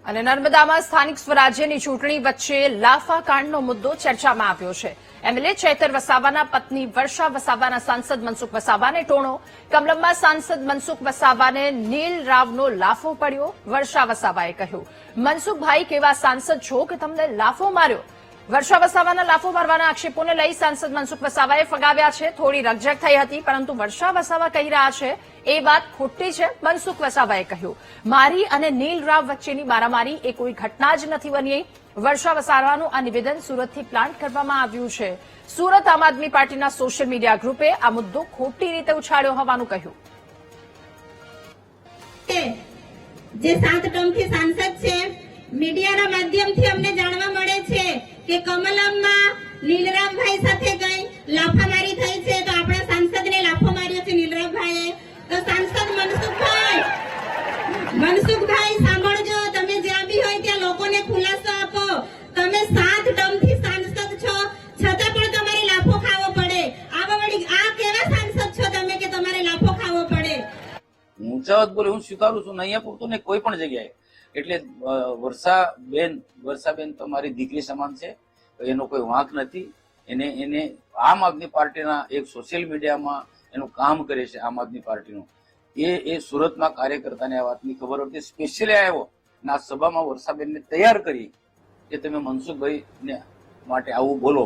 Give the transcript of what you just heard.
અને નર્મદામાં સ્થાનિક સ્વરાજ્યની ચૂંટણી વચ્ચે લાફા કાંડનો મુદ્દો ચર્ચામાં આવ્યો છે. એમએલએ ચૈતર વસાવાના પત્ની વર્ષા વસાવાના સાંસદ મનસુખ વસાવાને ટોણો. કમલમમાં સાંસદ મનસુખ વસાવાને નીલ રાવનો લાફો પડ્યો. વર્ષા વસાવાએ કહ્યું, મનસુખભાઈ કેવા સાંસદ છો કે તમને લાફો માર્યો. વર્ષા વસાવાના લાફો મારવાના આક્ષેપોને લઈ સાંસદ મનસુખ વસાવાએ ફગાવ્યા છે. થોડી રકઝક થઈ હતી, પરંતુ વર્ષા વસાવા કહી રહ્યા છે એ વાત ખોટી છે. મનસુખ વસાવાએ કહ્યું, મારી અને નીલ રાવ વચ્ચેની મારામારી એ કોઈ ઘટના જ નથી બની. વર્ષા વસાવાનું આ નિવેદન સુરતથી પ્લાન્ટ કરવામાં આવ્યું છે. સુરત આમ આદમી પાર્ટીના સોશિયલ મીડિયા ગ્રુપે આ મુદ્દો ખોટી રીતે ઉછાળ્યો હોવાનું કહ્યું. જે 7 ટર્મથી સાંસદ છે, મીડિયાના માધ્યમથી અમને જાણવા મળે છે કે કમલમમાં નીલરામભાઈ સાથે કઈ લાફામારી થઈ છે, તો આપણા સાંસદને લાફો માર્યો છે નીલરામભાઈએ. તો સાંસદ મનસુખભાઈ સાંભળજો, તમે જ્યાં બી હોય ત્યાં લોકોને ખુલાસો આપો. તમે 7 ટર્મથી સાંસદ છો, છતાં પણ તમારે લાફો ખાવો પડે. આ કેવા સાંસદ છો તમે કે તમારે લાફો ખાવો પડે? ઊંચા વાત બોલે હું સ્વીકારું છું, અહીંયા પૂરતું ને કોઈ પણ જગ્યાએ. એટલે વર્ષાબેન તો મારી દીકરી સમાન છે, એનો કોઈ વાંક નથી. એને આમ આદમી પાર્ટીના એક સોશિયલ મીડિયામાં એનું કામ કરે છે. આમ આદમી પાર્ટીનું એ સુરતમાં કાર્યકર્તાને આ વાતની ખબર હતી, સ્પેશિયલી આવ્યો અને આ સભામાં વર્ષાબેનને તૈયાર કરી કે તમે મનસુખભાઈ ને માટે આવું બોલો.